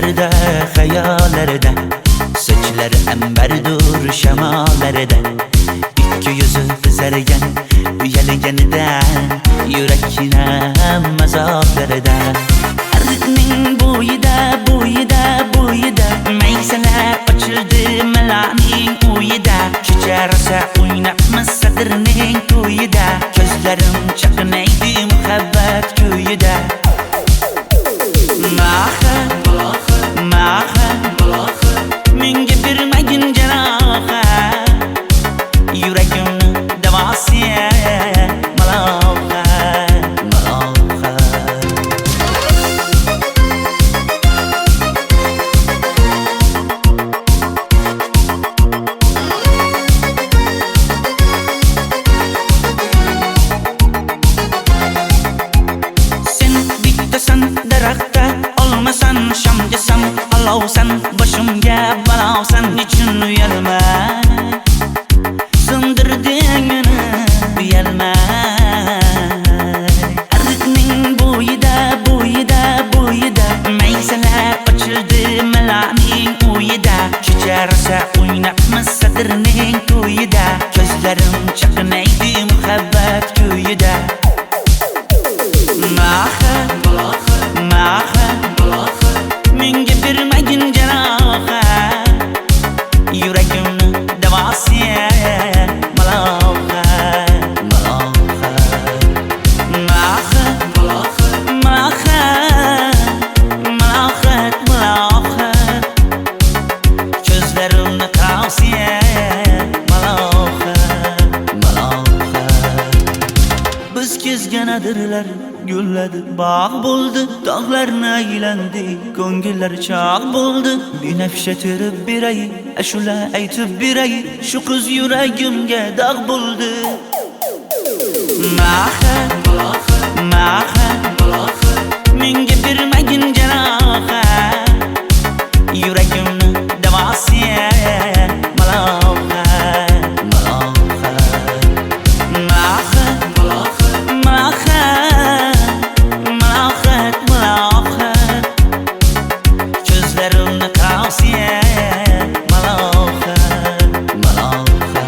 Düşlerde, hayallarda, saçları emberdur şemalarda. İki yüzü kızargan, uyalganidan, yurakina mazoblarda. Arıqning bo'yida, bo'yida, bo'yida, maysalar ochildi malaning uyida. Kecha rosa o'ynabmiz sadirning to'yida, ko'zlarim chaqnaydi muhabbat kuyida. Maha, maha, menga bermagin janoha, yuragimni davosi maloha, maloha. Sen bittasan daraxtda, olmasan shamgasan, olovsan boshimga balosan. Nechun uyalma, sindirding meni uyalma. Arıqning bo'yida, bo'yida, bo'yida, maysalar ochildi malaning uyida. Kecha rosa o'ynabmiz sadirning to'yida, ko'zlarim chaqnaydi muhabbat kuyida. Maha, maha, menga bermagin janoha, yuragimni davosi maloha, maloha. Maha, maha, malohat, malohat, ko'zlarimni tavsi maloha, maloha. Biz kezgan adirlar gulladi, bog' bo'ldi, tog'larni aylandi, ko'ngillar chog' bo'ldi. Binafsha terib beray, ashula aytib beray, shu qiz yuragimga dog' bo'ldi. Maha, maha, menga bermagin janoha, yuragimni davosi maloha, maloha. Maha, maha, malohat, malohat, ko'zlarimni tavsi maloha, maloha.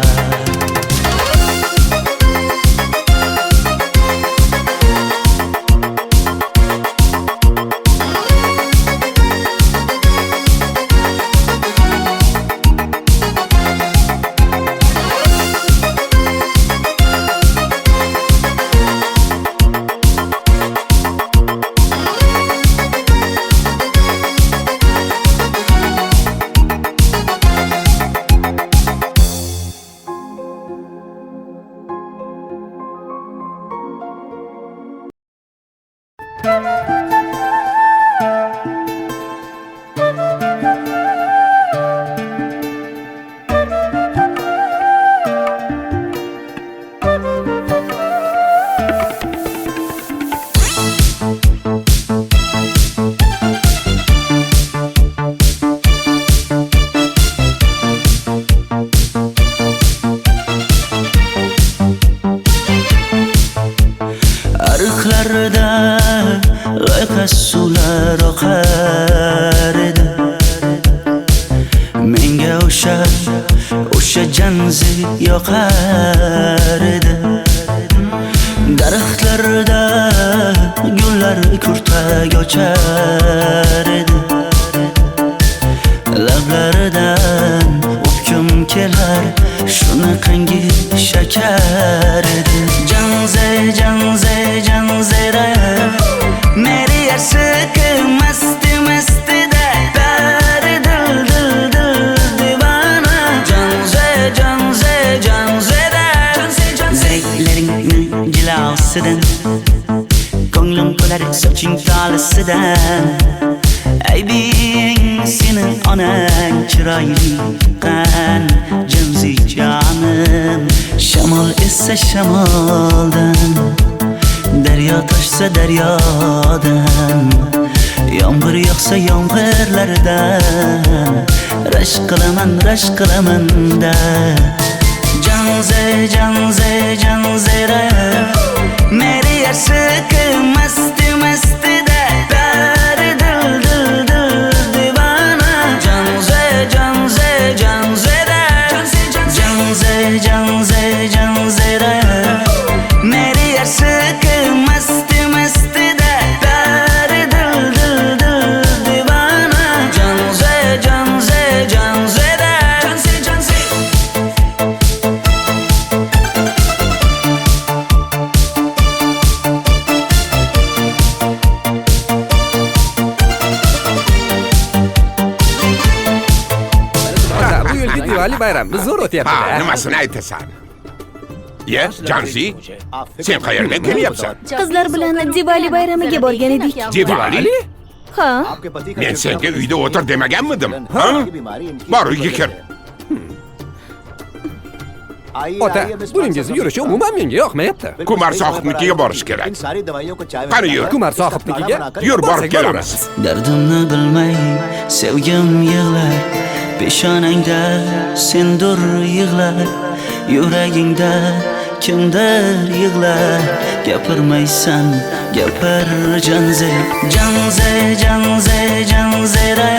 Arıqlarda loyqa suvlar oqar edi, menga o'sha janzi yoqar edi. Daraxtlarda gullar kurtak ochar edi, lablaridan o'pkim kelar, shunaqangi shakar edi. Janze, janze, janzera, meri yarsiqi masti mastida, bari dil dil dil divana. Janze, janze, janzera, zeylaringni jilosidan, ko'nglim to'lar soching tolisidan. Aybing sening onang chiroyli qan, janzi jonim. Shamol essa shamoldan, daryo toshsa daryodan, yomg'ir yog'sa yomg'irlardan, rashk qilaman da. Janze, janze, janzera, meri yarsiqi masti mastida, bari dil dil dil Diwali bayramimiz zo'r Ha, o'tyapti-da. nimasini aytasan? Ye, Janzi, sen qayerdan kelyapsan? Qizlar bilan Diwali bayramiga borgan edik. Diwali? Ha, Men senga uyda o'tir demaganmidim? Ha? Bor, uyga kir. Ota, buningizni yurishi umuman menga yoqmayapti. Kumar sohibnikiga borish kerak. Qani yur. Kumar sohibnikiga Yur, borib borsak kelamiz. Dardimni bilmay sevgim yig'lar, peshonangda sendur yig'lar, yuragingda kimdir yig'lar. Gapirmaysan, gapir Janze, Janze, Janze, Janzera.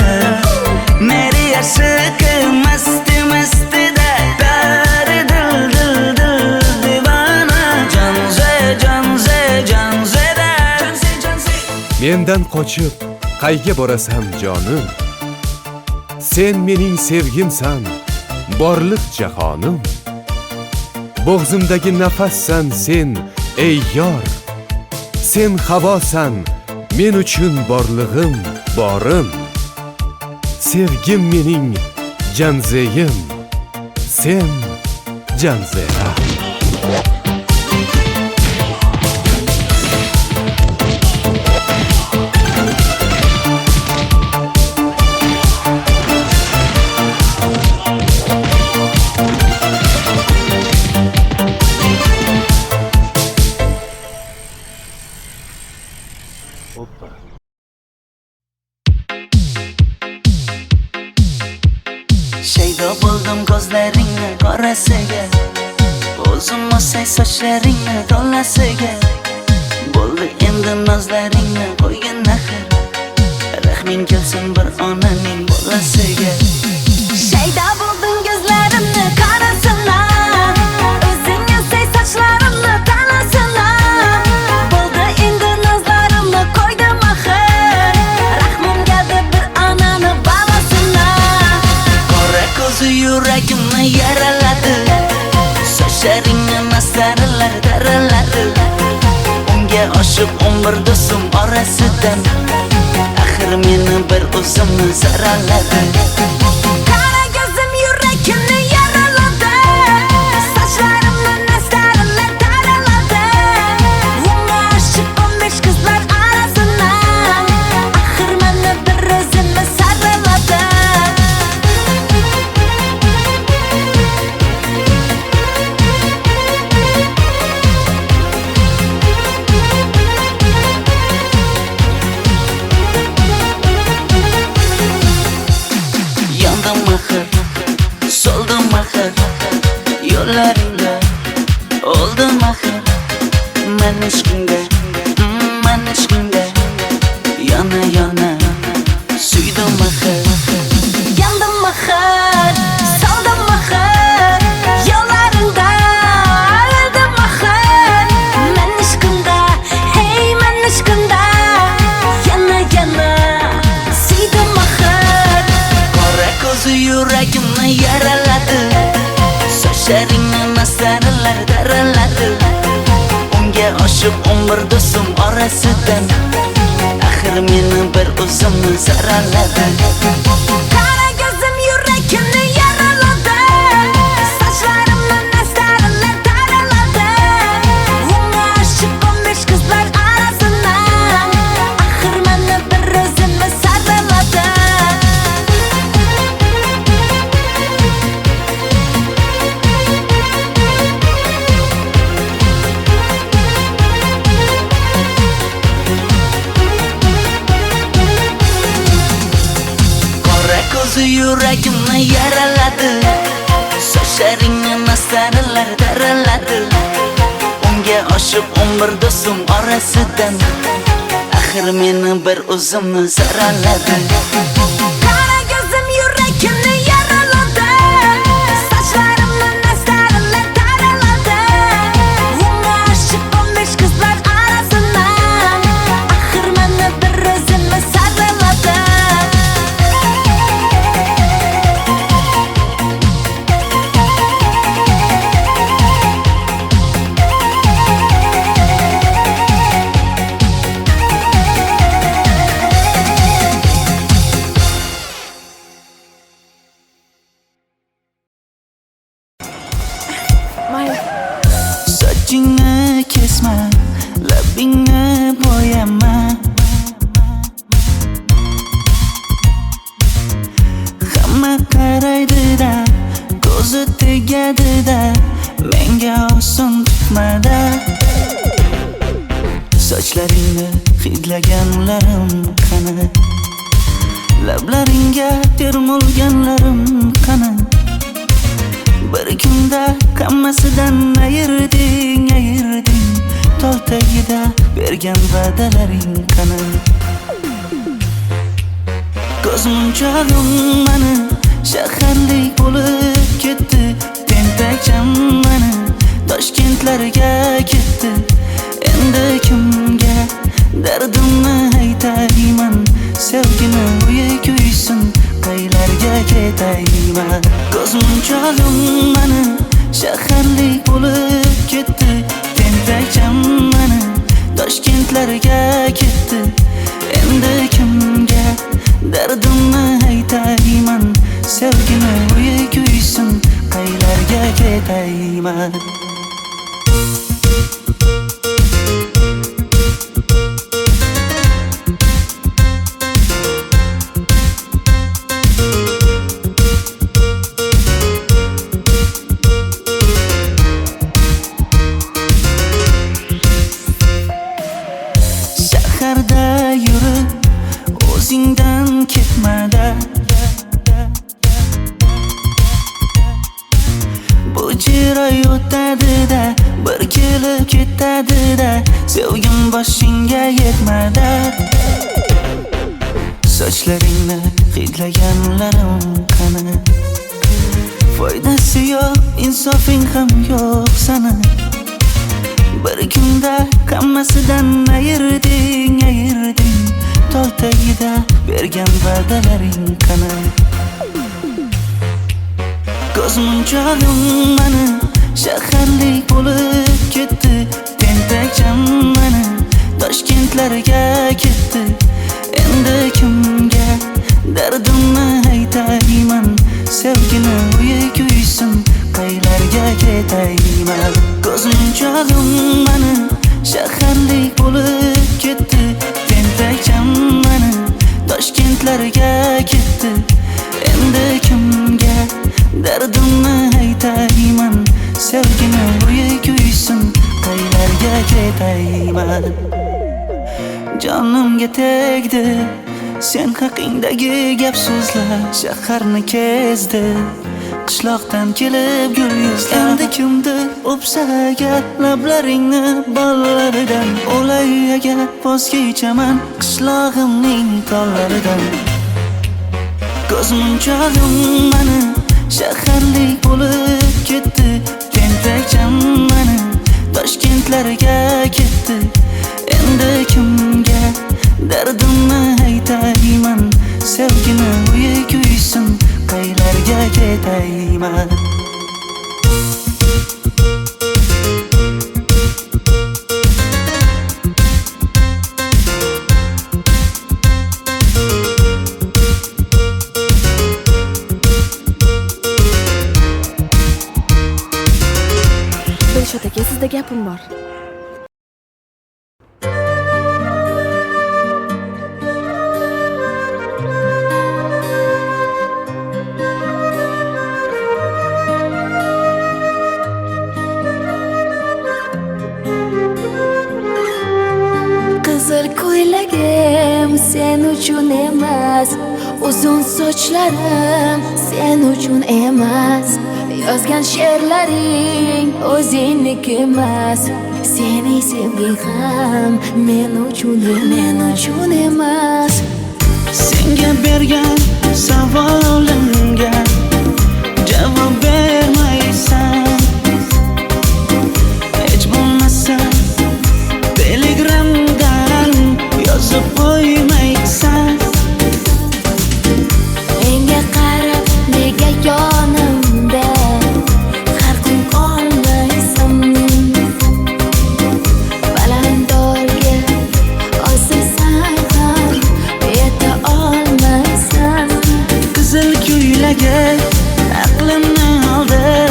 Meri aşık masti masti da pari dil dil dil divana. Janze, Janze, Janzera. Janze, Janze. Mendan qochib qayga borasan jonim? Sen mening sevgimsan, borliq jahonim. Bo'g'zimdagi nafassan sen, ey yor. Sen havosan, men uchun borlig'im, borim. Sevgim mening Janzeyim, sen Janzera. Shaydo bo'ldim ko'zlaringni qorasiga, o'zim o'say sochlaringni to'lasiga. Bo'ldi endi nozlaringni qo'ygan naxir, rahming kelsin bir onaning bolasiga. shayda bo'lding ko'zlarimni qarasana, o'zing yasay sochlarimni tanasana. Bo'ldi endi nazlarimni qo'ydim axir, rahmim keldi bir onani bolasina. Qora ko'zi yuragimni yaraladi, sochlaringni mastarlar daraladi. Unga oshiq 11 do'stim orasidan, axir meni bir o'zimni zaraladi. Qara ko'zim yuragimni yaraladi, sochlarimni nastarlar taraladi. Unga oshiq 15 qizlar arasina, axir meni bir o'zimni saraladi. Yandım axir, soldim axir, yo'llaringda oldim axir. Men ishqingda, men ishqingda yana yana suydim axir. Yandım axir, soldim axir, yo'llaringda oldim axir. Men ishqimda, hey men ishqimda yana yana suydim axir. Qora ko'zi yuragimni yaraladi, sochlaringni mastarlar daraladi. Unga oshiq 11 do'stim orasidan, axir meni bir o'zimni zaraladi. Qara ko'zim yuragimni yaraladi, sochlarimni nastarlar taraladi. Unga oshiq 15 qizlar arasina, axir meni bir o'zimni saraladi. Qora ko'zi yuragimni yaraladi, sochlaringni mastarlar daraladi. Unga oshiq 11 do'stim orasidan, axir meni bir o'zimni zaraladi. Qara ko'zim yuragimni yaraladi, sochlarimni nastarlar taraladi. Unga oshiq 15 qizlar arasina, axir meni bir o'zimni saraladi. Sochlaringni hidlaganlarim qani? Lablaringga termulganlarim qani? Bir kunda hammasidan ayırding Tol tagida bergan va'dalaring qani? Ko'zmunchog'im mani shaharlik bo'lib ketdi. Tentakcham mani Toshkentlarga ketdi. Endi kimga dardimni aytayman? Sevgini uyi kuysin, qaylarga ketayman? Ko'zmunchog'im mani shaharlik bo'lib ketdi. Tentakcham mani Toshkentlarga ketdi. Endi kimga dardimni aytayman? Sevgini uyi kuysin, qaylarga ketayman? Shaharda yurib o'zingdan ketmada, bu jiroy o'tadi-da, bir kelib ketadi-da, sevgim boshingga yetmada. Sochlaringni hidlaganlarim qani? Foydasi yo'q, insofing ham yo'q sana. Bir kunda hammasidan ayırding Tol tagida bergan va'dalaring qani? Ko'zmunchog'im mani shaharlik bo'lib ketdi. Tentakcham mani Toshkentlarga ketdi. Endi kimga dardimni aytayman? Sevgini uyi kuysin, qaylarga ketayman? Ko'zmunchog'im mani shaharlik bo'lib ketdi. Tentakcham mani Toshkentlarga ketdi. Endi kimga dardimni aytayman? Sevgini uyi kuysin, qaylarga ketayman? Jonimga tegdi sen haqingdagi gap so'zlar, shaharni kezdi qishloqdan kelib gul yuzlar. Endi kimdir o'psa agar lablaringni bollaridan, o'lay agar voz kechaman qishlog'imning tollaridan. Ko'zmunchog'im mani shaharlik bo'lib ketdi. Tentakcham mani Toshkentlarga ketdi. Endi kimga dardimni aytayman? Sevgini uyi kuysin, qaylarga ketayman? Dilshod aka, sizda gapim bor. Qizil ko'ylagim sen uchun emas, uzun sochlarim sen uchun emas, yozgan she'rlaring o'zingniki emas, sening sevging ham men uchun emas. Senga bergan savolimga javob bermaysan. Hech bo'lmasa Telegramdan yozib qo'ymaysan. Menga qarab nega yonimda har kun qolmaysan? Balandorga osilsang ham yeta olmaysan. Qizil ko'ylagi aqlimni oldi.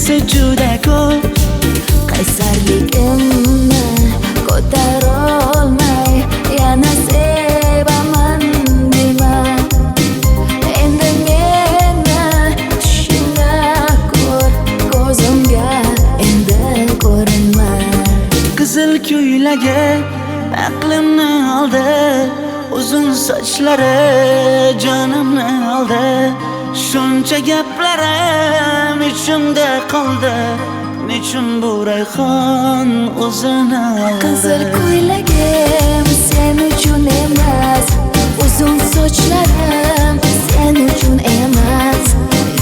esa juda ko'p. qaysarligimni ko'tarolmay yana sevaman dema. Endi meni tushingda ko'r, ko'zimga endi ko'rinma. Qizil ko'ylagi aqlimni oldi, uzun sochlari jonimni oldi. Shuncha gaplarim ichimda qoldi, nechun bu rayhon o'zini oldi. Qizil ko'ylagim sen uchun emas, uzun sochlarim sen uchun emas.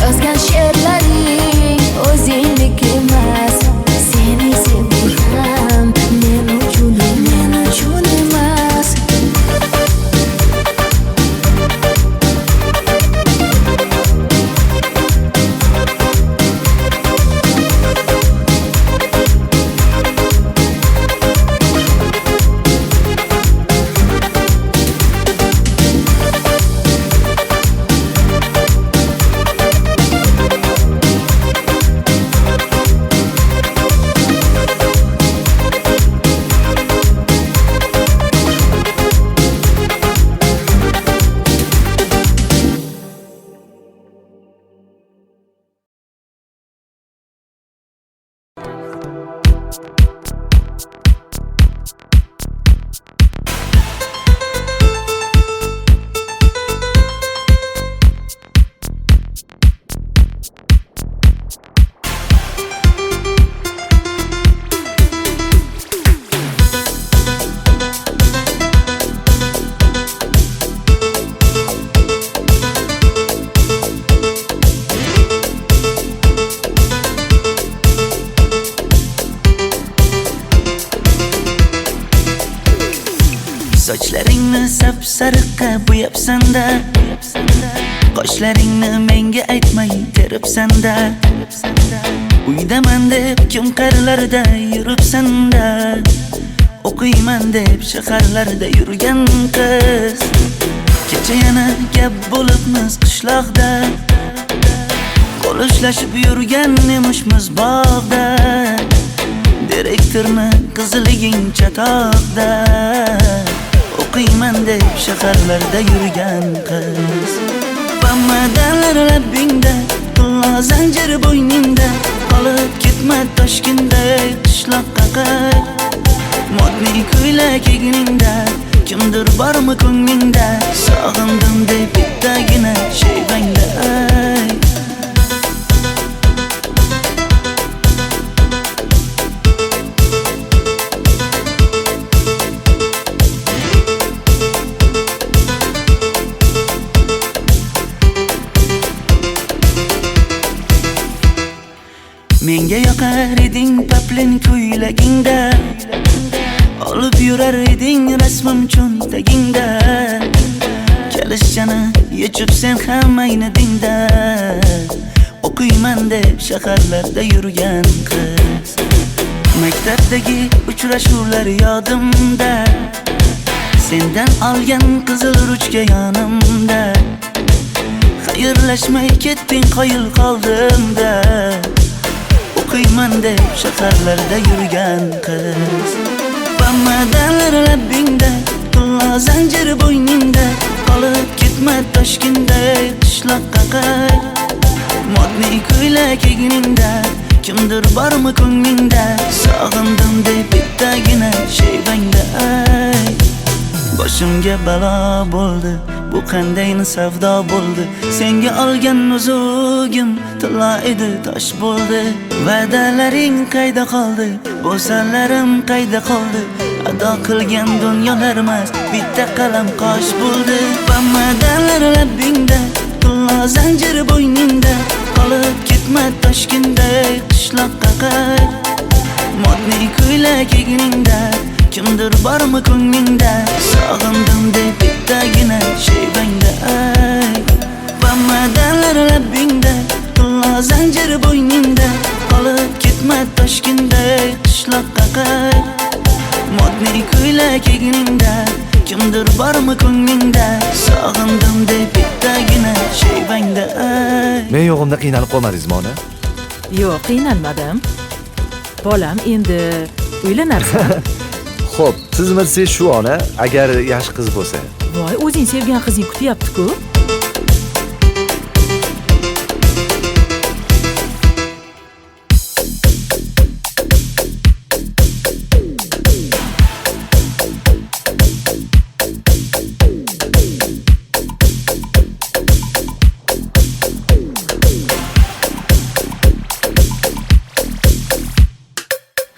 Yozgan she'rlaring o'zingdek emas. Seni sevdim men uchun emas. Sochlaringni sap-sariqqa bo'yabsan-da, qoshlaringni menga aytmay teribsan-da. Uydaman deb kim qarlarda yuribsan-da, o'qiyman deb shaharlarda yurgan qiz. Kecha yana gap bo'libmiz qishloqda, qo'l ushlashib yurgan emishmiz bog'da. Direktorni qiziliging chatoqda, o'qiyman deb shaharlarda yurgan qiz. Bamadanlar labbingda, tilla zanjir bo'yningda, qolib ketma Toshkentda qishloqqa qayt. Modniy ko'ylak egningda, kimdir bormi ko'nglingda, sog'indim deb bittagina shevangda ayt. Menga yoqar eding paplin ko'ylagingda, olib yurar eding rasmim cho'ntagingda. Kalishchani yechib sen ham aynadingda, o'qiyman deb shaharlarda yurgan qiz. Maktabdagi uchrashuvlar yodimda, sendan olgan qizil ruchka yonimda. Xayrlashmay ketding qoyil qoldimda, o'qiyman deb shaharlarda yurgan qiz. Bamadanlar labbingda, tilla zanjir bo'yningda, qolib ketma Toshkentda qishloqqa qayt. Modniy ko'ylak egningda, kimdir bormi ko'nglingda, sog'indim deb bittagina shevangda ayt. Boshimga balo bo'ldi, bu qanday savdo bo'ldi. Senga olgan nuzugim tilla edi, tosh bo'ldi. Va'dalaring qayda qoldi, bo'salarim qayda qoldi. Ado qilgan dunyolar emas, bitta qalam qosh bo'ldi. Bamadanlar labbingda, tilla zanjir bo'yningda, qolib ketma Toshkentda qishloqqa qayt. Modniy ko'ylak egningda, kimdir bormi ko'nglingda, sog'indim deb bittagina shevangda ayt. Bamadanlar labbingda, tilla zanjir bo'yningda, qolib ketma Toshkentda qishloqqa qayt. Modniy ko'ylak egningda, kimdir bormi ko'nglingda, sog'indim deb bittagina shevangda ayt. Men yo'g'imda qiynalib qolmadingizmi ona? Yo'q, qiynalmadim. Bolam, endi uylanarsan. Xo'p, siz shu ona agar yaxshi qiz bo'lsa. Voy, o'zing sevgan qizing kutyapti-ku.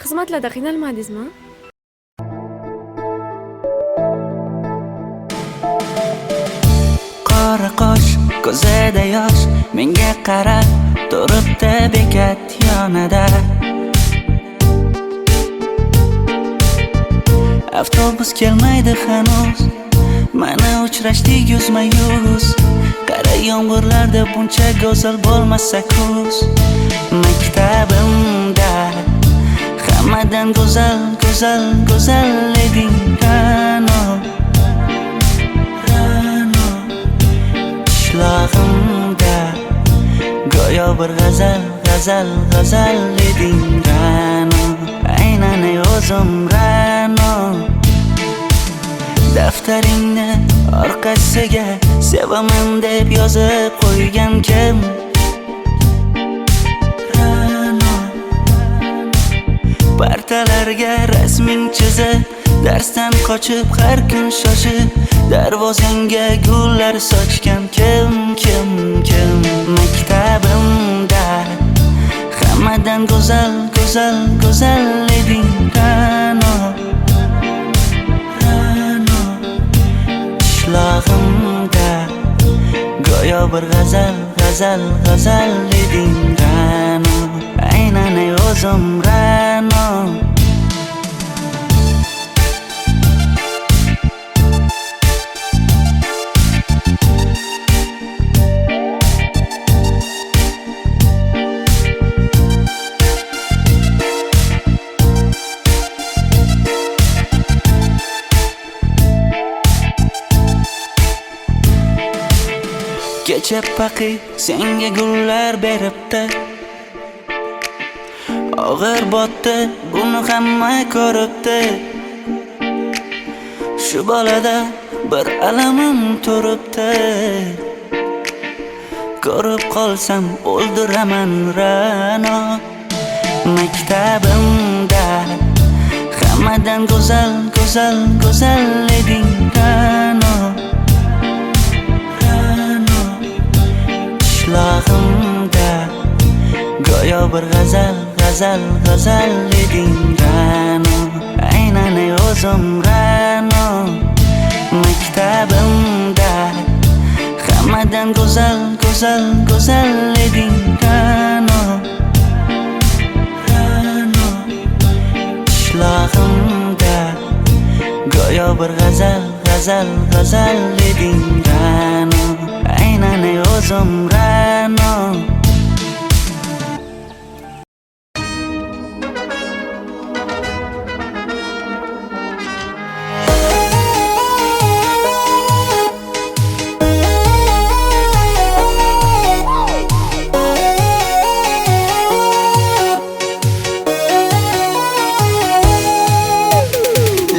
Xizmatlarda qiynalmadingizmi? Qora qosh, ko'zida yosh, menga qarab turibdi bekat yonida. Avtobus kelmaydi hanuz, mana uchrashdik yuzma-yuz. Qara yomg'irlarda buncha go'zal bo'lmasa kuz. Maktabimda hammadan go'zal, go'zal, go'zal eding Ra'no. Qishlog'imda go'yo bir g'azal, g'azal, g'azal eding Ra'no. Aynan o'zim Ra'no. Daftaringni orqasiga sevaman deb yozib qo'ygan kim? Partalarga rasming chizib, darsdan qochib har kun shoshib, darvozangga gullar sochgan kim? Maktabimda hammadan go'zal, go'zal, go'zal eding Ra'no. Qishlog'imda go'yo bir g'azal, g'azal, g'azal eding Ra'no. Aynan o'zim Ra'no. Kecha paqi senga gullar beribdi, og'ir botdi, buni hamma ko'ribdi. Shu bolada bir alamim turibdi, ko'rib qolsam o'ldiraman Ra'no. Maktabimda hammadan go'zal, go'zal, go'zal eding Ra'no. Qishlog'imda go'yo bir g'azal, g'azal, g'azal eding Ra'no. Aynan o'zim Ra'no. Maktabimda hammadan go'zal, go'zal, go'zal eding Ra'no. Qishlog'imda go'yo bir g'azal, g'azal, g'azal eding Ra'no. Aynan o'zim Ra'no.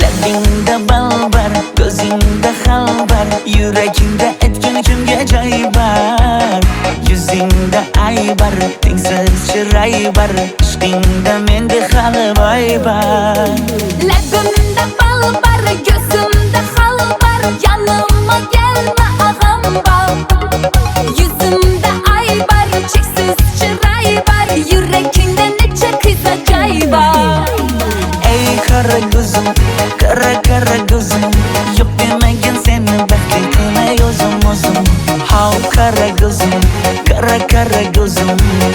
Labingda balbar, ko'zingda xalbar, yuragingda etgan kimga joy bar. Yuzingda aybar, tengsiz chiray bar, ishqingda menda hali boy bar. Labimda balbar, ko'zimda xalbar, yanıma gelme ağam bal. Yuzimda aybar, cheksiz chiray bar, yuragingda necha qiza joy bar. Ey qara ko'zim, qara qara ko'zim, yo'q demagan seni baxtli qilay o'zim. Hav qara ko'zim, qara qara ko'zim,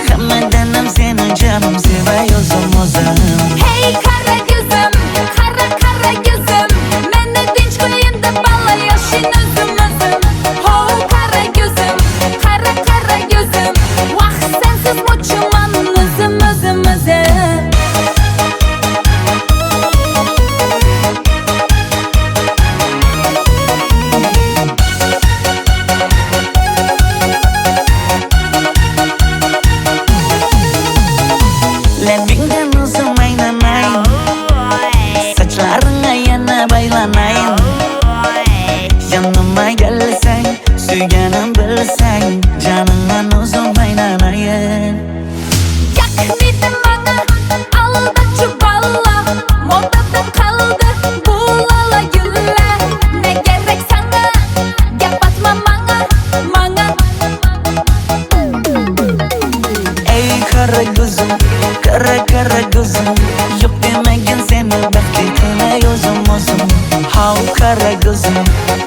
hammadan ham seni jonim sevay o'zim. Hey qara ko'zim, qara qara ko'zim, meni tinch qo'yinda balla yoshing o'zim. Hav qara ko'zim, qara qara ko'zim, vaqt sensiz mo'chiman o'zim.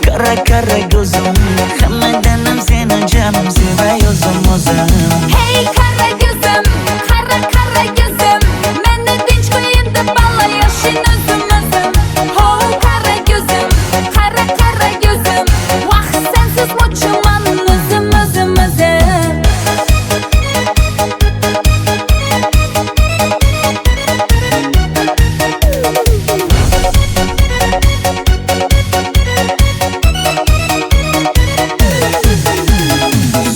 Kara kara gözüm Hammadanam seni canım sevay o'zim Hey kara gözüm, kara kara gözüm Meni tinch qo'yin deb balla yashin o'zim Ho kara gözüm, kara kara gözüm Vaqt sensiz mo'chiman o'zim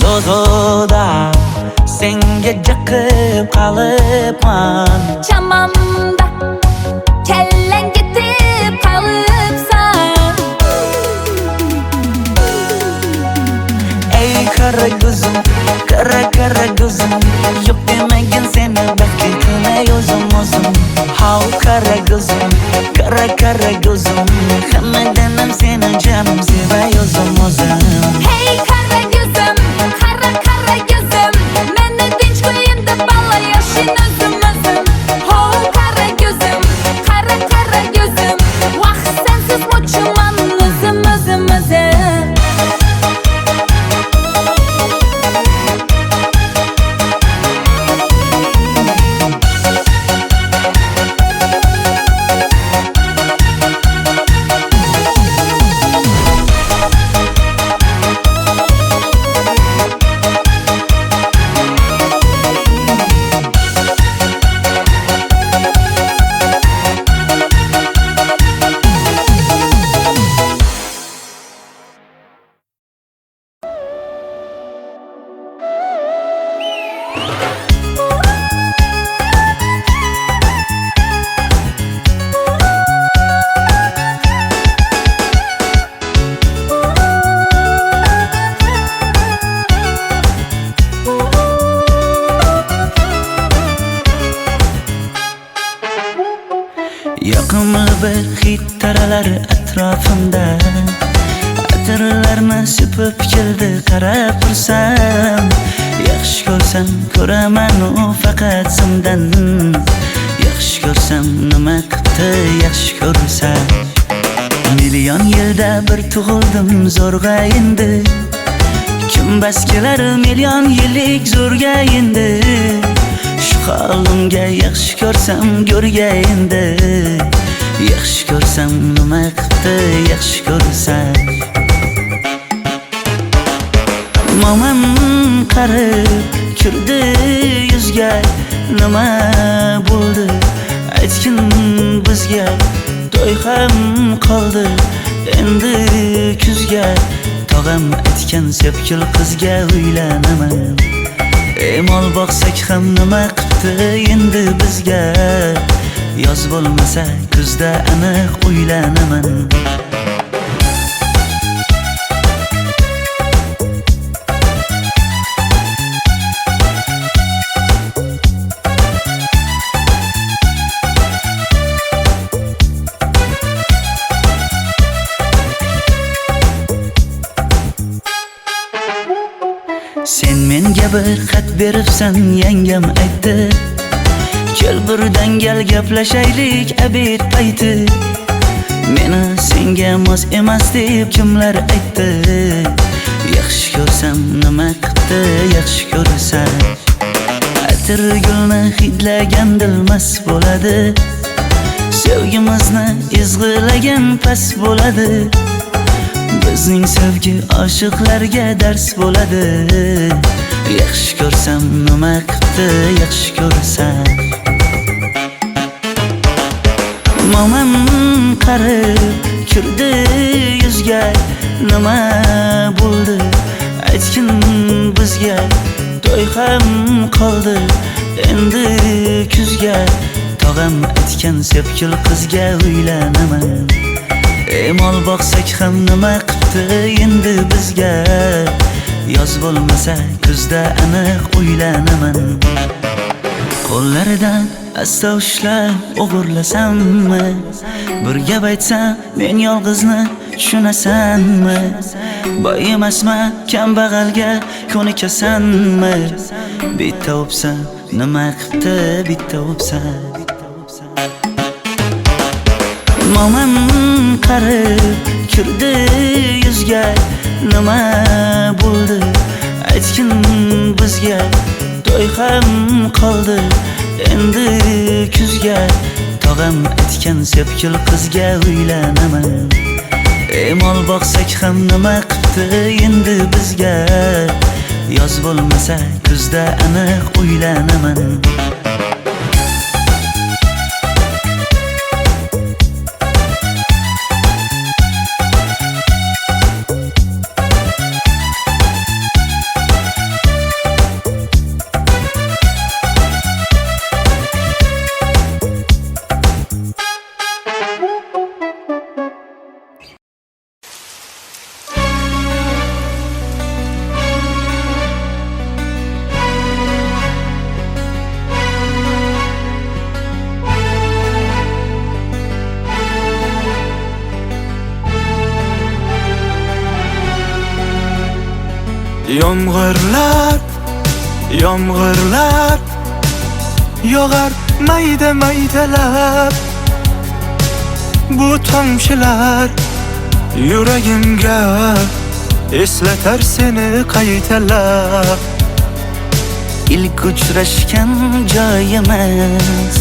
Zozoda senga jiqib qolibman Chamamda kellang ketib qolibsan Ey kara gözüm kara kara gözüm Yok demagin seni baxtli qilay o'zim How kara gözüm kara gözüm Hammadanam seni canım sevay o'zim Hey kara gözüm, kara kara gözüm Meni tinch qo'yin deb balla yashin o'zim Ho kara gözüm, kara kara gözüm Vaqt sensiz mo'chiman o'zim Yoqimli bir hid taralar atrofimda Atirlarni sepib keldi qarab tursam Yaxshi ko'rsam ko'raman u faqat simdan Yaxshi ko'rsam nima qildi yaxshi ko'rsam Million yilda bir tug'ildim zo'rg'a endi Kim bas kelar million yillik zo'rga endi Shu holimga yaxshi ko'rsam go'rga endi Yaxshi ko'rsam nima qildi yaxshi ko'rsam Momam qarib kirdi yuzga Nima bo'ldi aytgin bizga To'y ham qoldi endi kuzga Tog'am aytgan sepkil qizga uylanaman Mol boqsak ham nima qildi endi bizga Yoz bo'lmasa kuzda aniq uylanaman Sen menga bir xat beribsan yangam aytdi Kel birdan gal gaplashaylik abid payti Meni senga mos emas deb kimlar aytdi Yaxshi ko'rsam nima qildi yaxshi ko'rsam Atir gulni hidlagan dilmas bo'ladi Sevgimizni izg'ilagan pas bo'ladi Bizning sevgi oshiqlarga dars bo'ladi Yaxshi ko'rsam nima qildi yaxshi ko'rsam Momam qarib kirdi yuzga Nima bo'ldi aytgin bizga To'y ham qoldi endi kuzga Tog'am aytgan sepkil qizga uylanaman Mol boqsak ham nima qildi endi bizga Yoz bo'lmasa kuzda aniq uylanaman Qo'llaridan asta ushlab o'g'irlasammi Bir gap aytsam men yolg'izni tushunasanmi Boy emasman kambag'alga ko'nikasanmi Bitta o'psam nima qildi bitta o'psam Mo'min qarib kirdi yuzga, nima bo'ldi aytgin bizga. To'y ham qoldi endi kuzga, tog'am aytgan sepkil qizga uylanaman. Mol boqsak ham nima qipti endi bizga, yoz bo'lmasa kuzda aniq uylanaman. Yomg'irlar, yomg'irlar yog'ar mayda maydalab. Bu tomchilar yuragimga eslatar seni qaytalab. İlk uchrashgan joyimiz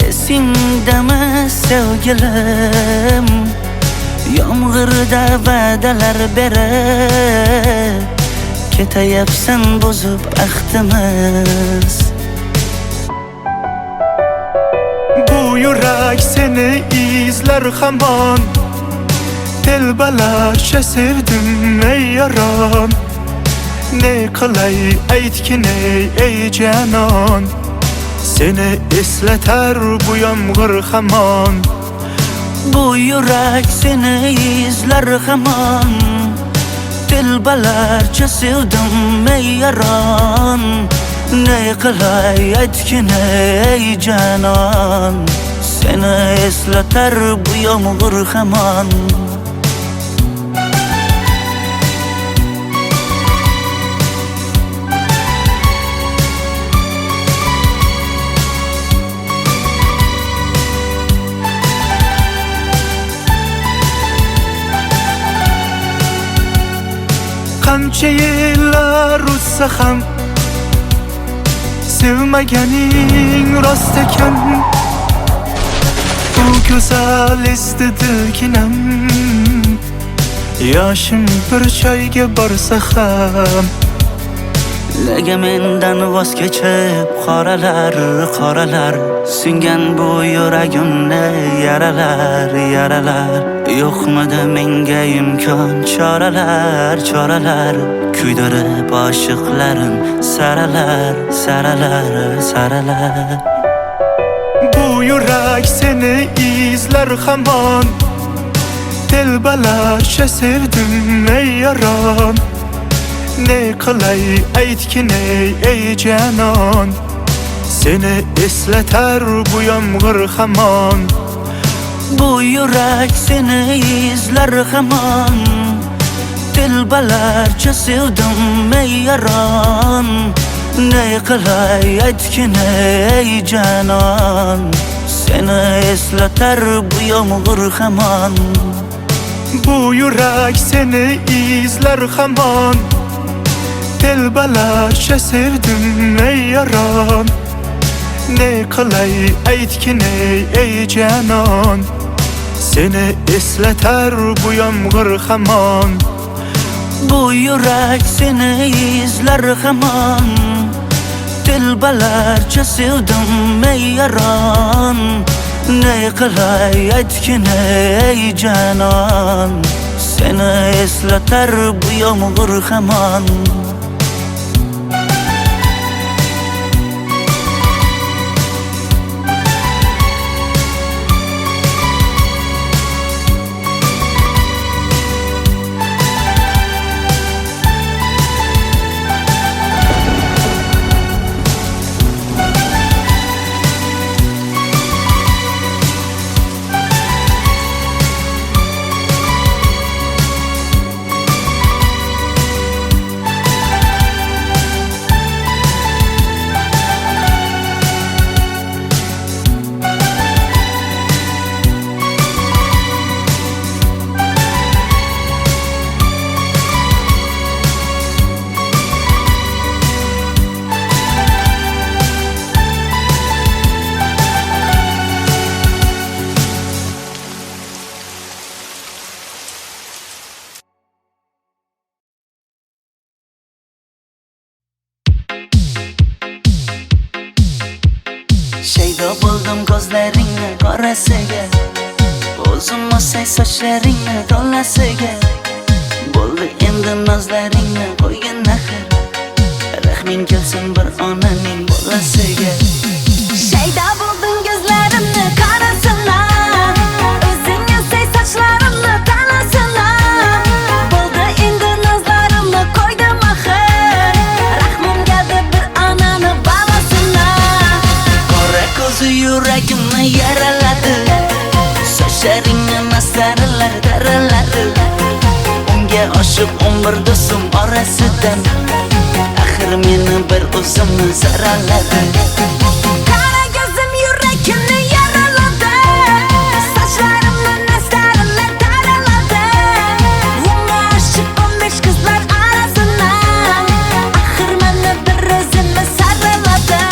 esingdami sevgilim? Yomg'irda va'dalar berib ketayapsan bozib ahdimiz. Bu yurak seni izler hamon, telbalarcha sevdim ey yaron. Ne qilay aytgin ey canon, seni eslatar bu yomg'ir hamon. Bu yurak seni izler hamon, telbalarcha sevdim ey yaron. Ne qilay aytgin ey canon, seni eslatar bu yomg'ir hamon. Qancha yillar o'tsa ham sevmaganing rost ekan. Bu go'zal esdi dilginam, yoshim bir joyga borsa ham. Nega mendan voz kechib qoralar, qoralar singan bu yuragimni yaralar, yaralar. Yo'qmidi menga imkon choralar, choralar kuydirib oshiqlarim saralar, saralar, saralar. Bu yurak seni izler hamon, telbalarcha sevdim ey yaron. Ne qilay aytgin ey canon, seni eslatar bu yomg'ir hamon. Bu yurak seni izler hamon, telbalarcha sevdim ey yaron. Ne qilay aytgin ey canon, seni eslatar bu yomg'ir hamon. Bu yurak seni izler hamon, telbalarcha sevdim ey yaron. Ne qilay aytgin ey canon, seni eslatar bu yomg'ir hamon. Bu yurak seni izler hamon, telbalarcha sevdim ey yaron. Ne qilay aytgin ey canon, seni eslatar bu yomg'ir hamon. soldim ko'zlaringni qorasiga, o'zim o'say sochlaringni to'lasiga. Bo'ldi endi nozlaringni qo'ygin axir, rahming kelsin bir onaning bolasiga. Shayda bo'lding ko'zlarimni qarasana, o'zing o'say sochlarimni tanasana. Bo'ldi endi nozlarimni qo'ydim axir, rahmim keldi bir onani bolasina. Qora ko'zi yuragimni yaraladi, sochlaringni masaralar daraladi. Unga oshiq 11 do'stim orasidan, axir meni bir o'zimni zaraladi. Qara ko'zim yuragimni yaraladi, sochlarimni nastarlar taraladi. Unga oshiq 15 qizlar arasidan, axir meni bir o'zimni saraladi.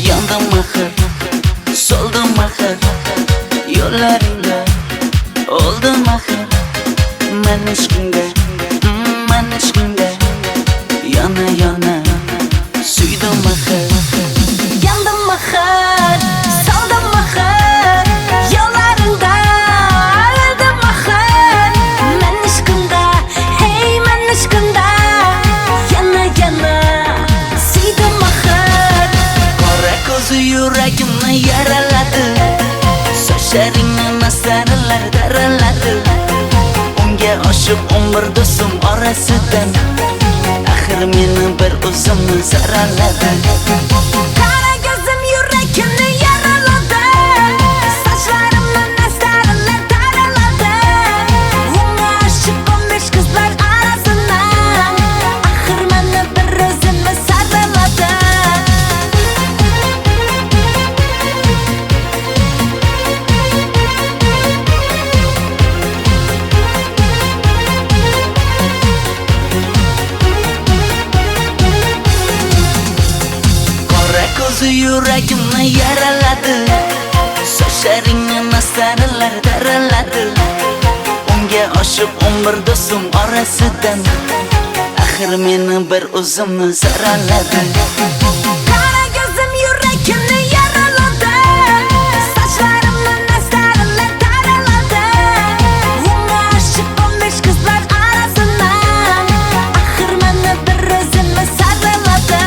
Yandım axir, soldim axir, yo'llaringda oldim axir. Men ishqingda, yana yana suydim axir. Yandım axir, soldim axir, yo'llaringda oldim axir. Men ishqingda, hey men ishqingda, yana yana suydim axir. Qora ko'zi yuragimni yaraladi, sochlaringni masaralar daraladi. Unga oshiq 11 do'stim orasidan, axir meni bir o'zimni zaraladi. Qara ko'zim yuragimni yaraladi, sochlarimni nastarlar taraladi. Unga oshiq 15 qizlar arasidan, axir meni bir o'zimni saraladi. Qora ko'zi yuragimni yaraladi, sochlaringni masaralar daraladi. Unga oshiq 11 do'stim orasidan, axir meni bir o'zimni zaraladi. Qara ko'zim yuragimni yaraladi, sochlarimni nastarlar taraladi. Unga oshiq 15 qizlar arasidan, axir meni bir o'zimni saraladi.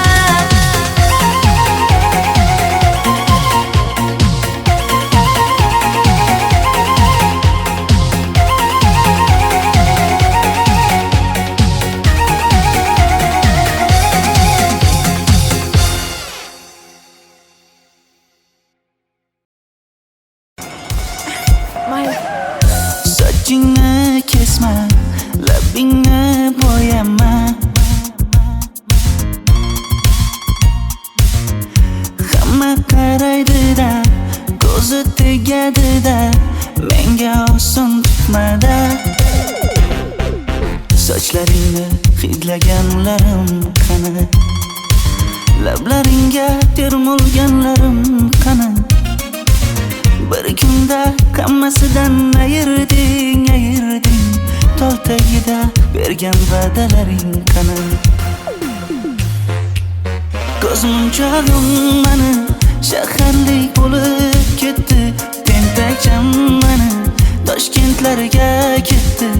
Mayli. Sochingni kesma, labingni bo'yama. Hamma qaraydi-da, ko'zi tegadi-da, menga oson tutmada. Sochlaringni hidlaganlarim qani, lablaringga termulganlarim qani. Bir kunda hammasidan ayırding, tol tagida bergan va'dalaring qani. Ko'zmunchog'im mani shaharlik bo'lib ketdi, tentakcham mani Toshkentlarga ketdi.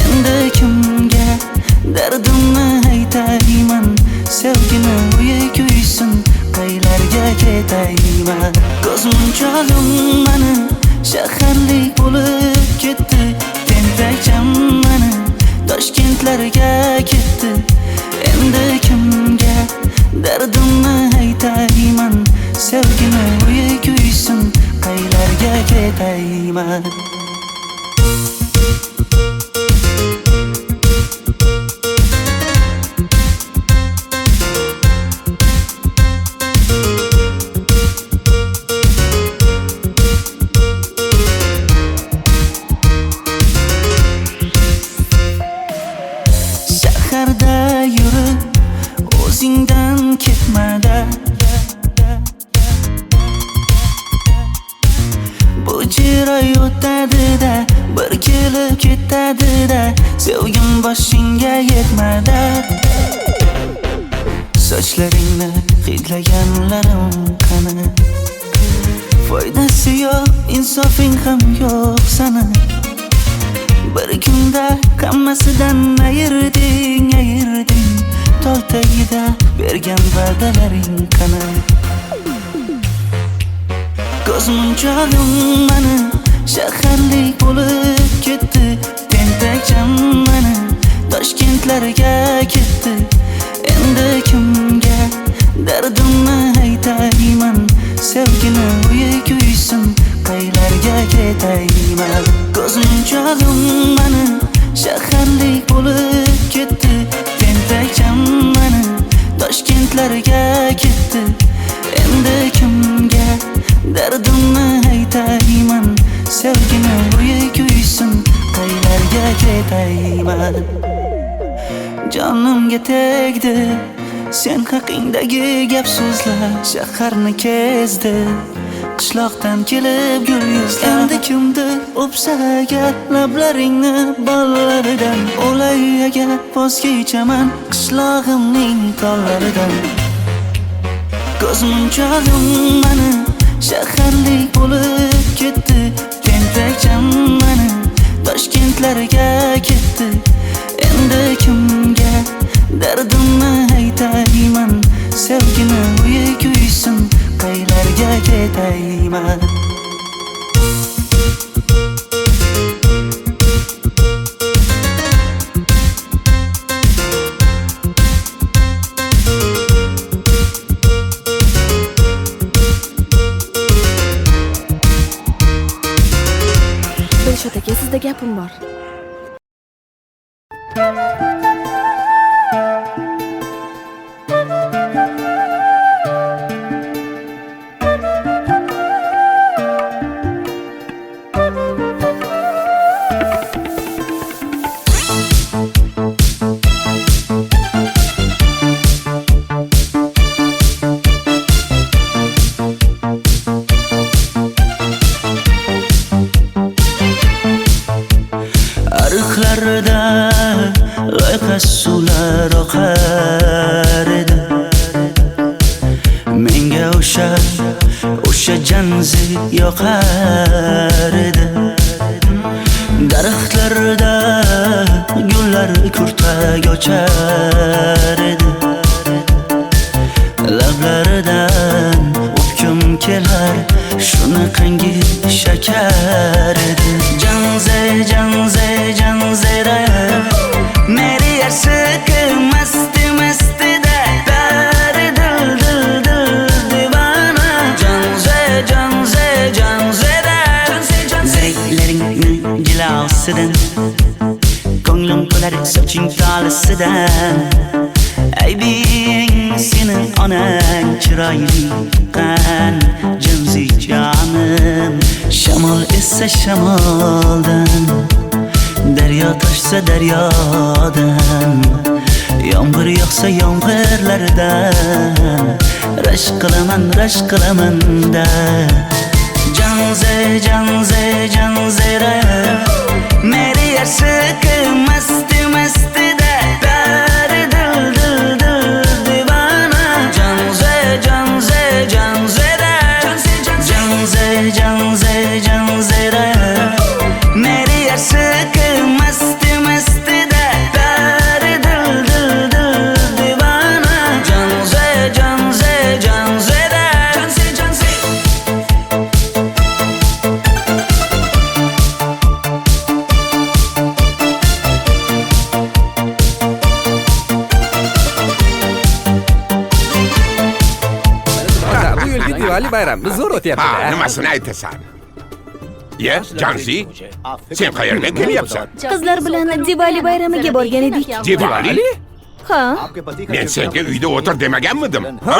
Endi kimga dardimni aytayman, sevgini uyi kuysin, qaylarga ketayman. Ko'zmunchog'im mani shaharlik bo'lib ketdi, tentakcham mani Toshkentlarga ketdi. Endi kimga dardimni aytayman, sevgini uyi kuysin, qaylarga ketayman. Shaharda yurib o'zingdan ketmada, kelib ketadi-da, sevgim boshingga yetmadi. Sochlaringni hidlaganlarim qani? Foydasi yo'q, insofing ham yo'q sana. Bir kunda hammasidan ayırding. Tol tagida bergan va'dalaring qani? Ko'zmunchog'im mani shaharlik bo'lib ketdi. Tentakcham mani Toshkentlarga ketdi. Endi kimga dardimni aytayman? Sevgini uysin, qaylarga ketayman? Ko'zmunchog'im mani shaharlik bo'lib ketdi. Tentakcham mani Toshkentlarga ketdi. Endi kimga dardimni aytayman? Sevgini uysin, qaylarga ketayman? Jonimga tegdi sen haqingdagi gap so'zlar, shaharni kezdi qishloqdan kelib gul yuzlar. Endi kimdir o'psa agar lablaringni bollaridan, o'lay agar voz kechaman qishlog'imning tollaridan. Ko'zmunchog'im mani shaharlik bo'lib ketdi. Tentakcham mani Toshkentlarga ketdi. Endi kimga dardimni aytayman? Sevgini uysin, qaylarga ketayman? Dilshod aka, sizda gapim bor. Ariqlarda loyqa suvlar oqar edi. Menga o'sha janzi yoqar edi. Daraxtlarda gullar kurtak ochar edi. Lablaridan o'pkim kelar, shunaqangi shakar edi. Janzera meri yarsiqi masti da dari dil divana. Janzera zeylaringni jilosidan, ko'nglim qolar soching tolisidan. Aybing sening onang chiroyli qan, janzi jonim. Shamol essa shamoldan, daryo toshsa daryodan, yomg'ir yog'sa yomg'irlardan, rashk qilaman da. Janzera meri yarsiqi masti da dari dil divana. Janzera meri yarsiqi masti da dari dil divana. Janzera Bu yilgi Diwali bayrami zo'r Ha, o'tyapti-da. nimasini aytasan? Ye, Janzi, sen qayerdan kelyapsan? Qizlar bilan Diwali bayramiga borgan edik. Diwali? Ha? Men senga uyda o'tir demaganmidim? Ha?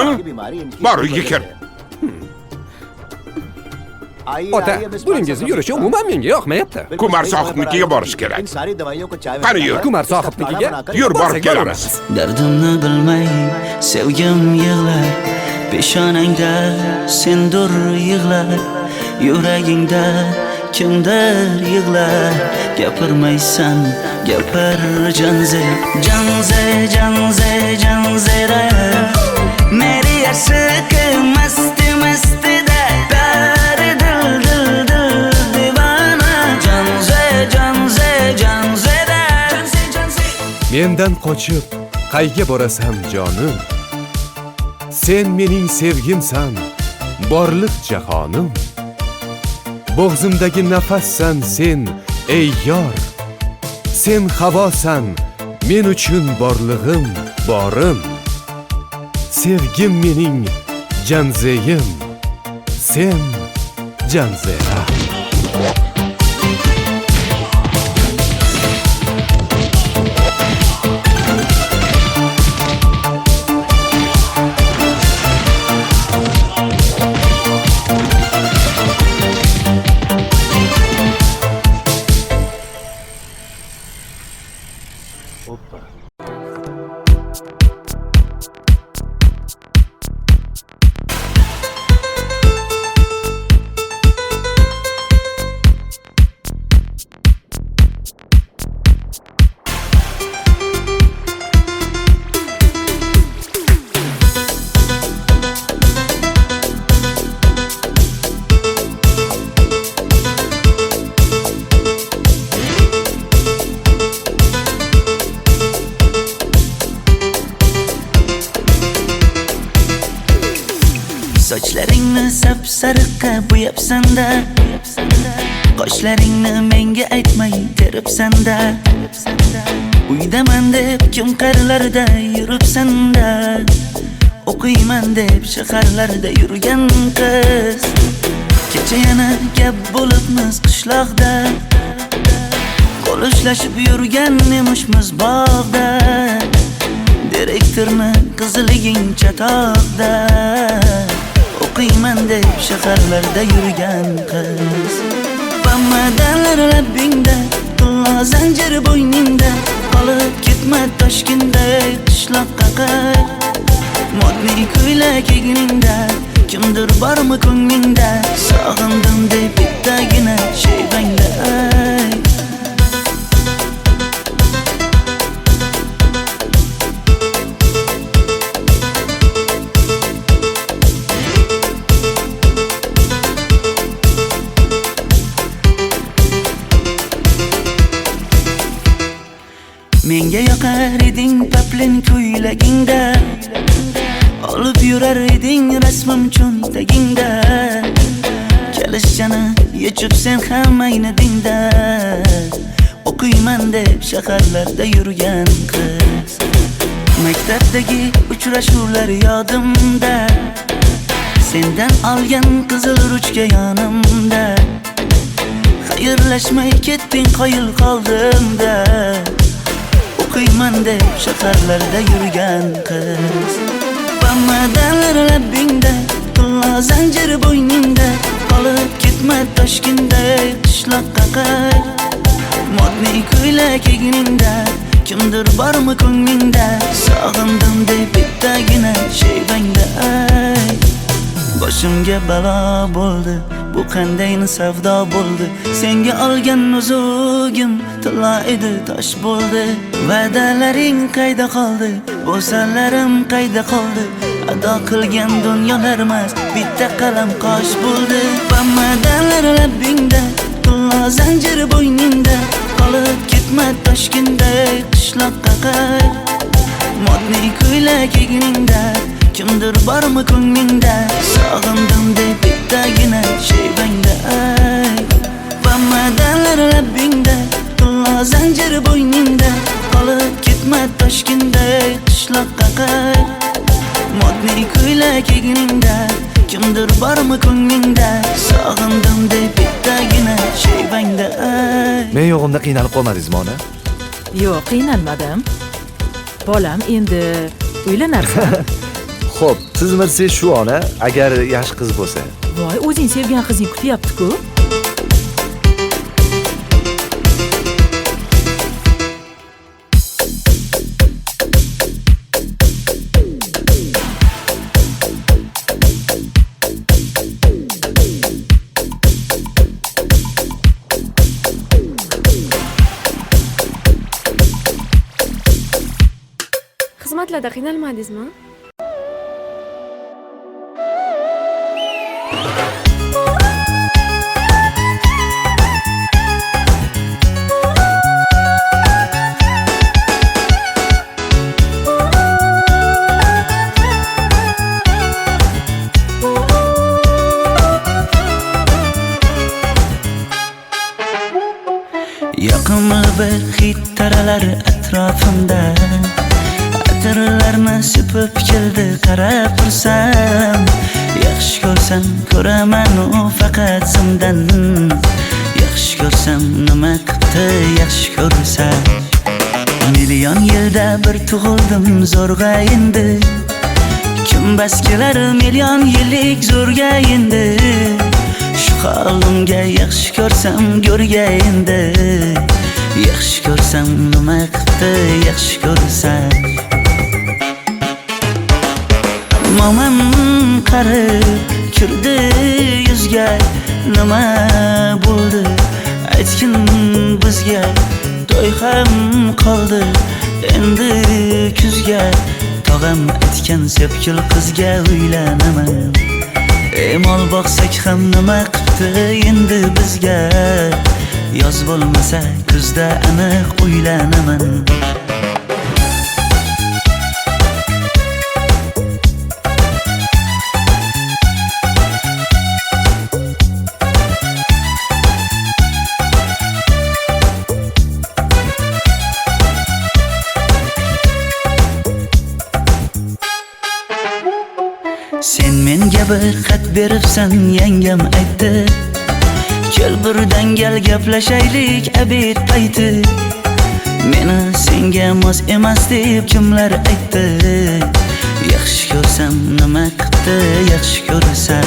Bor uyga kir. Ota, buningizni yurishi umuman menga yoqmayapti. Kumar sohibnikiga borish kerak. Qani yur. Kumar sohibnikiga Yur, borib borsak kelamiz. Dardimni bilmay sevgim yig'lar, peshonangda sendur yig'lar, yuragingda kimdir yig'lar gapirmaysan gapir janze janze janze janzera meri aşıkı masti masti de peri dil dil dil divana janze janze janzera Mendan qochib qayga borasan jonim? Sen mening sevgimsan, borliq jahonim. Bo'g'zimdagi nafassan sen, ey yor. Sen havosan, men uchun borlig'im, borim. Sevgim mening janzeyim, sen janzera. Sochlaringni sapsariqqa bo'yabsan-da, qoshlaringni menga aytmay teribsan-da. Uydaman deb kim qarlarda yuribsan-da, o'qiyman deb shaharlarda yurgan qiz. Kecha yana gap bo'libmiz qishloqda, qo'l ushlashib yurgan emishmiz bog'da. Direktorni qiziliging chatoqda, o'qiyman deb shaharlarda yurgan qiz. Bamadanlar labbingda, qillo zanjir bo'yningda, qolib ketma Toshkentda qishloqqa qayt. Modniy ko'ylak egningda, kimdir bormi ko'nglingda, sog'indim deb bittagina shevangda ayt. Menga yoqar eding paplin ko'ylagingda, olib yurar eding rasmim cho'ntagingda. Kalishchani yechib sen ham aynadingda, o'qiyman deb shaharlarda yurgan qiz. Maktabdagi uchrashuvlar yodimda, sendan olgan qizil ruchka yonimda. Xayrlashmay ketding qoyil qoldimda, o'qiyman deb shaharlarda yurgan qiz. Bamadanlar labbingda, qillo zanjir bo'yningda, qolib ketma Toshkentda qishloqqa qayt. Modniy ko'ylak egningda, kimdir bormi ko'nglingda, sog'indim deb bittagina shevangda ayt. Boshimga balo bo'ldi, bu qandayni savdo bo'ldi. Senga olgan nuzugim tilla edi, tosh bo'ldi. Va'dalaring qayda qoldi, bo'salarim qayda qoldi. Ado qilgan dunyolar emas, bitta qalam qosh bo'ldi. Bamadanlar labbingda, qillo zanjir bo'yningda, qolib ketma Toshkentda qishloqqa qayt. Modniy ko'ylak egningda, kimdir bormi ko'nglingda, sog'indim deb bittagina shevangda ayt. Bamadanlar labbingda, qillo zanjir bo'yningda, qolib ketma Toshkentda qishloqqa qayt. Modniy ko'ylak egningda, kimdir bormi ko'nglingda, sog'indim deb bittagina shevangda ayt. Men yo'g'imda qiynalib qolmadingizmi ona? Yo'q, qiynalmadim. Bolam endi uylanarsan. Xo'p, siz bilsangiz shu ona, agar yaxshi qiz bo'lsa. Voy, o'zing sevgan qizing kutyapti-ku. xizmatlarda qiynalmadingizmi? Yoqimli bir hid taralar atrofimda, atirlarni sepib keldi qarab tursam. Yaxshi ko'rsam ko'raman u faqat simdan, yaxshi ko'rsam nima qildi yaxshi ko'rsa. Million yilda bir tug'ildim zo'rg'a endi, kim bas kelar million yillik zo'rga endi. Halimga yaxshi ko'rsam go'rga endi, yaxshi ko'rsam nima qildi yaxshi ko'rsa. Momam qarib kirdi yuzga, nima bo'ldi aytgin bizga. To'y ham qoldi endi kuzga, tog'am aytgan sepkil qizga uylanaman. Mol boqsak ham nima qildi endi bizga, yoz bo'lmasa kuzda aniq uylanaman. Sen menga bir xat beribsan, yangam aytdi, kel birdan gal gaplashaylik abid payti. Meni senga mos emas deb kimlar aytdi, yaxshi ko'rsam nima qildi yaxshi ko'rsa.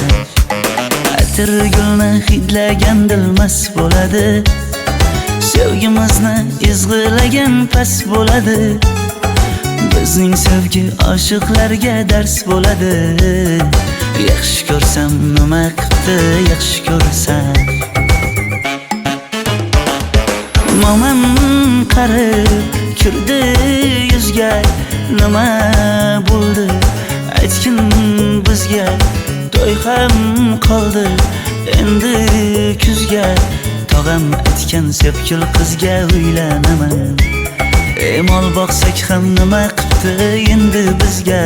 Atir gulni hidlagan dilmas bo'ladi, sevgimizni izg'ilagan pas bo'ladi. Bizning sevgi oshiqlarga dars bo'ladi, yaxshi ko'rsam nima qildi yaxshi ko'rsa. Momam qarib kirdi yuzga, nima bo'ldi aytgin bizga. To'y ham qoldi endi kuzga, tog'am aytgan sepkil qizga uylanaman. Mol boqsak ham nima qildi endi bizga,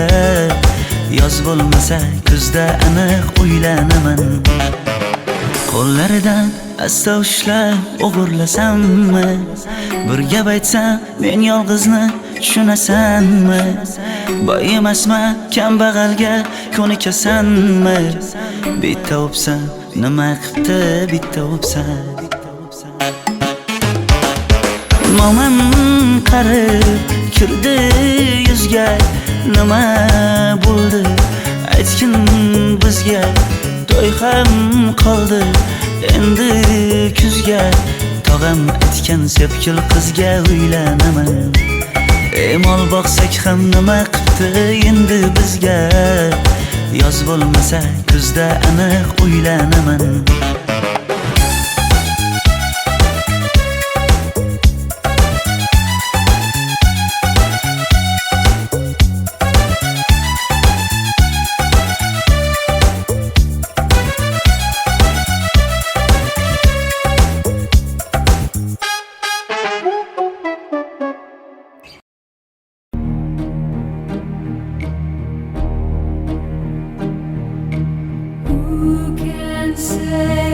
yoz bo'lmasa kuzda aniq uylanaman. Qo'llaridan asta ushlab o'g'irlasammi, bir gap aytsam men yolg'izni tushunasanmi? Boy emasman kambag'alga ko'nikasanmi? Bitta o'psa nima qildi bitta o'psa. Momam qarib kirdi yuzga, nima bo'ldi aytgin bizga. To'y ham qoldi endi kuzga, tog'am aytgan sepkil qizga uylanaman. Mol boqsak ham nima qildi endi bizga, yoz bo'lmasa kuzda aniq uylanaman. Who can say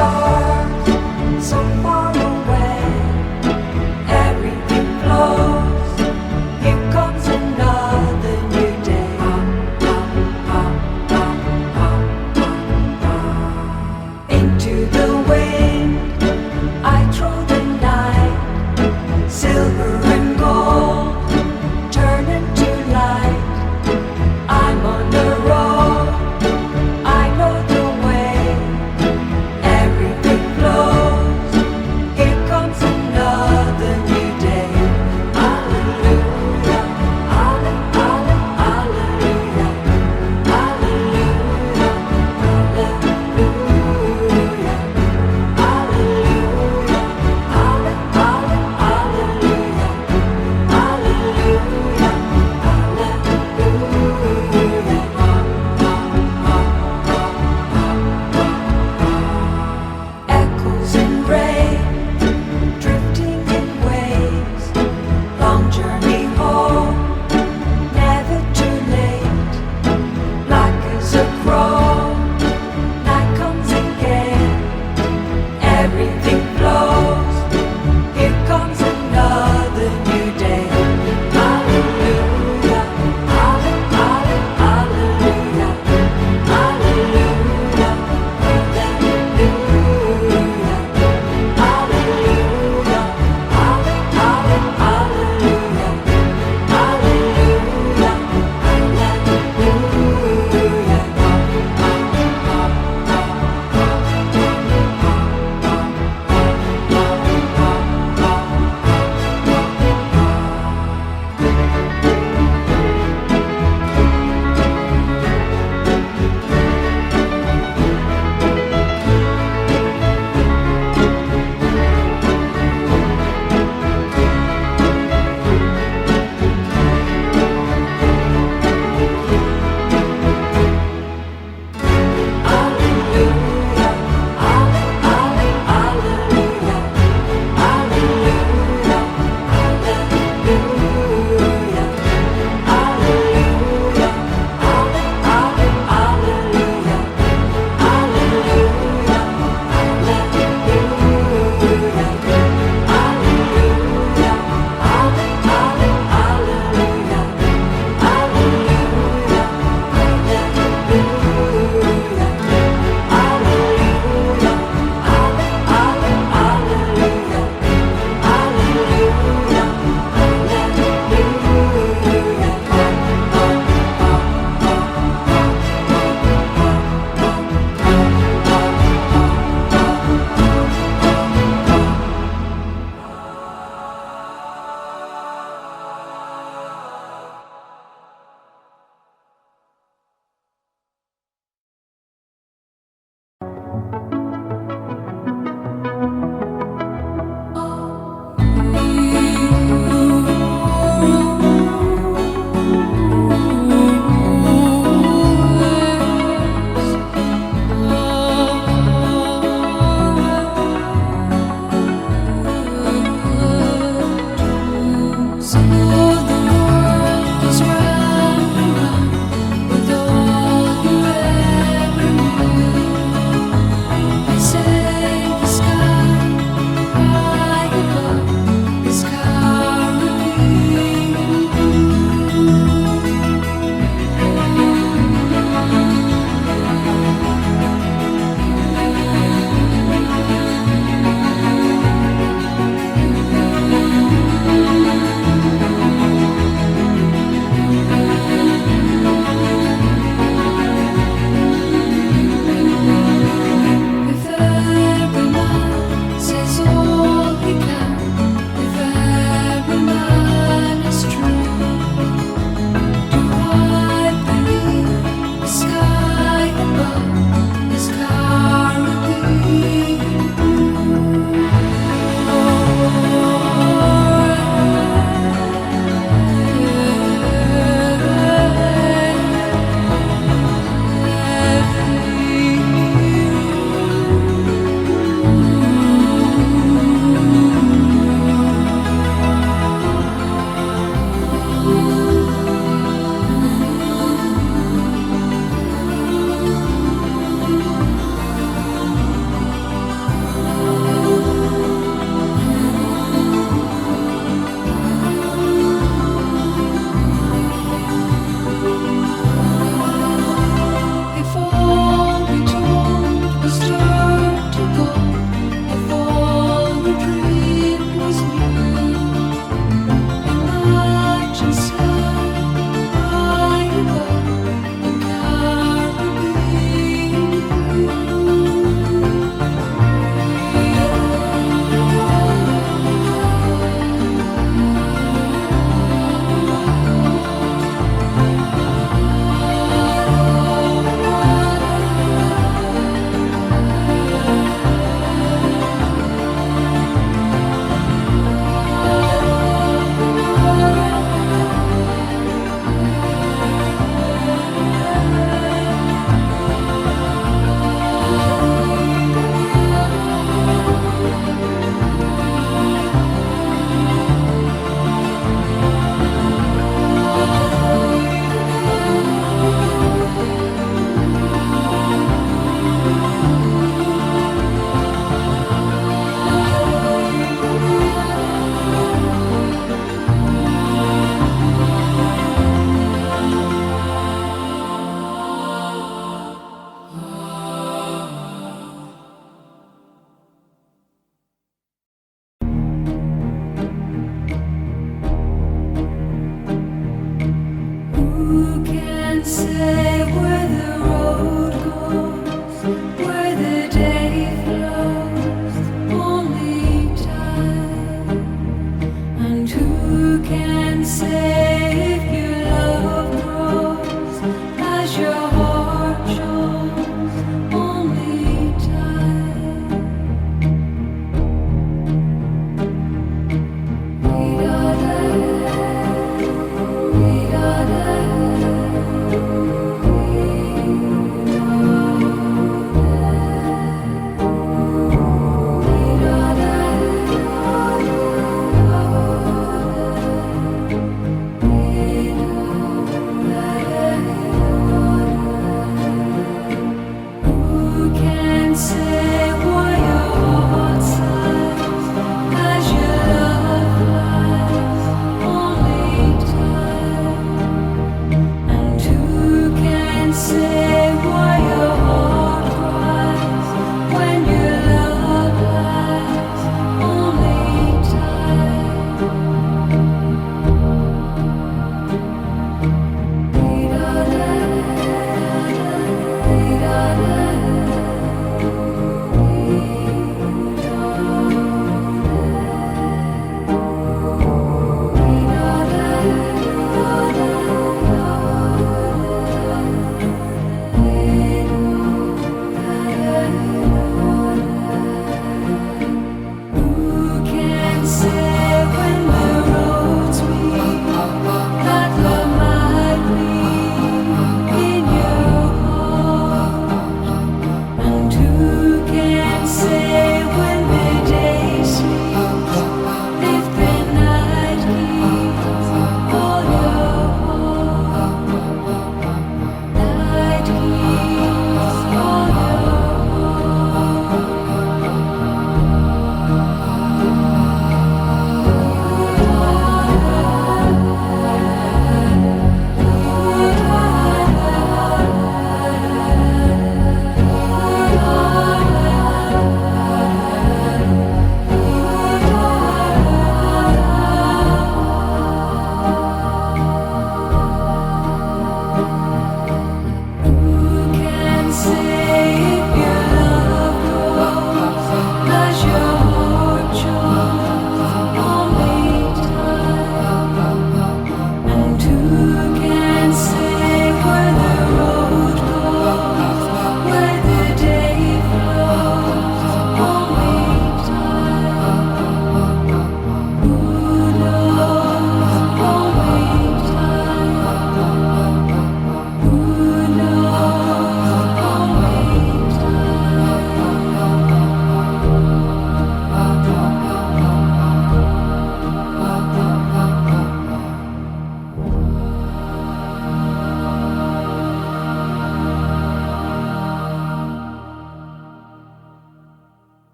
joy